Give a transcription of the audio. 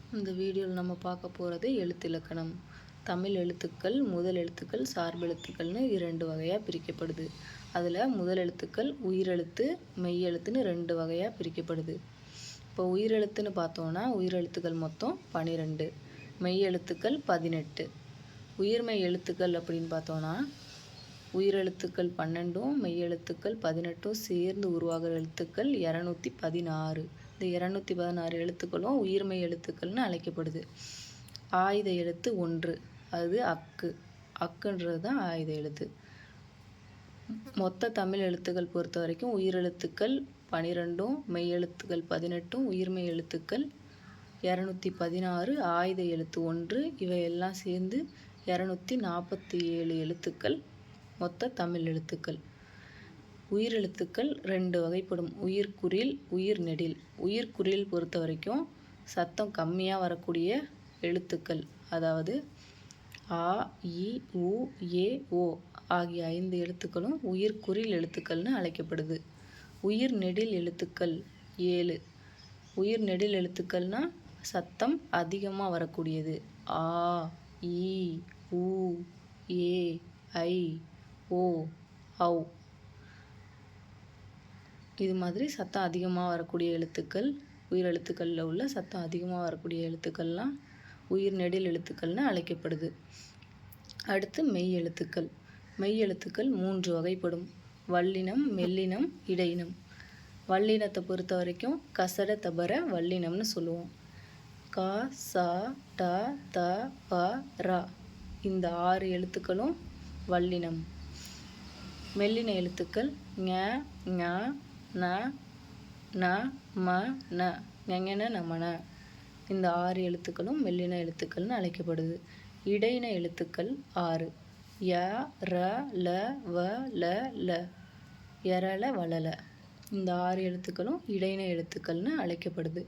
இந்த வீடியோவில் நம்ம பார்க்க போகிறது எழுத்திலக்கணம். தமிழ் எழுத்துக்கள் முதல் எழுத்துக்கள் சார்பெழுத்துக்கள்னு 2 வகையாக பிரிக்கப்படுது. அதில் முதல் எழுத்துக்கள் உயிரெழுத்து மெய்யெழுத்துன்னு 2 வகையாக பிரிக்கப்படுது. இப்போ உயிரெழுத்துன்னு பார்த்தோன்னா உயிரெழுத்துக்கள் மொத்தம் 12, மெய்யெழுத்துக்கள் 18. உயிர்மெய் எழுத்துக்கள் அப்படின்னு பார்த்தோன்னா உயிரெழுத்துக்கள் 12 மெய்யெழுத்துக்கள் 18 சேர்ந்து உருவாகிற எழுத்துக்கள் 216. இந்த 216 எழுத்துக்களும் உயிர்மெய் எழுத்துக்கள்னு அழைக்கப்படுது. ஆயுத எழுத்து 1, அது அக்கு. அக்குன்றது தான் ஆயுத எழுத்து. மொத்த தமிழ் எழுத்துக்கள் பொறுத்த வரைக்கும் உயிரெழுத்துக்கள் 12, மெய்யெழுத்துக்கள் 18, உயிர்மெய் எழுத்துக்கள் 216, ஆயுத எழுத்து 1, இவையெல்லாம் சேர்ந்து 247 எழுத்துக்கள் மொத்த தமிழ் எழுத்துக்கள். உயிரெழுத்துக்கள் 2 வகைப்படும்: உயிர்க்குறில், உயிர்நெடில். உயிர்க்குறில் பொறுத்த வரைக்கும் சத்தம் கம்மியாக வரக்கூடிய எழுத்துக்கள், அதாவது ஆ, இ, உ, ஏ, ஓ ஆகிய 5 எழுத்துக்களும் உயிர்க்குறில் எழுத்துக்கள்னு அழைக்கப்படுது. உயிர்நெடில் எழுத்துக்கள் 7. உயிர்நெடில் எழுத்துக்கள்னால் சத்தம் அதிகமாக வரக்கூடியது. ஆ, இ, உ, ஏ, ஐ, ஓ, ஔ. இது மாதிரி சத்தம் அதிகமாக வரக்கூடிய எழுத்துக்கள், உயிரெழுத்துக்களில் உள்ள சத்தம் அதிகமாக வரக்கூடிய எழுத்துக்கள்லாம் உயிர்நெடில் எழுத்துக்கள்னு அழைக்கப்படுது. அடுத்து மெய் எழுத்துக்கள். மெய் எழுத்துக்கள் 3 வகைப்படும்: வல்லினம், மெல்லினம், இடையினம். வல்லினத்தை பொறுத்த வரைக்கும் கசட தபர வல்லினம்னு சொல்லுவோம். க, ச, ட, த, ப, ர இந்த 6 எழுத்துக்களும் வல்லினம். மெல்லின எழுத்துக்கள் ஞ, ஞ, ந, ந, ம, ந, ஞஞன, நமன இந்த 6 எழுத்துக்களும் மெல்லின எழுத்துக்கள்னு அழைக்கப்படுது. இடையின எழுத்துக்கள் 6: ய, ர, ல, வ, ல, ல, யரள, வளல இந்த 6 எழுத்துக்களும் இடையின எழுத்துக்கள்னு அழைக்கப்படுது.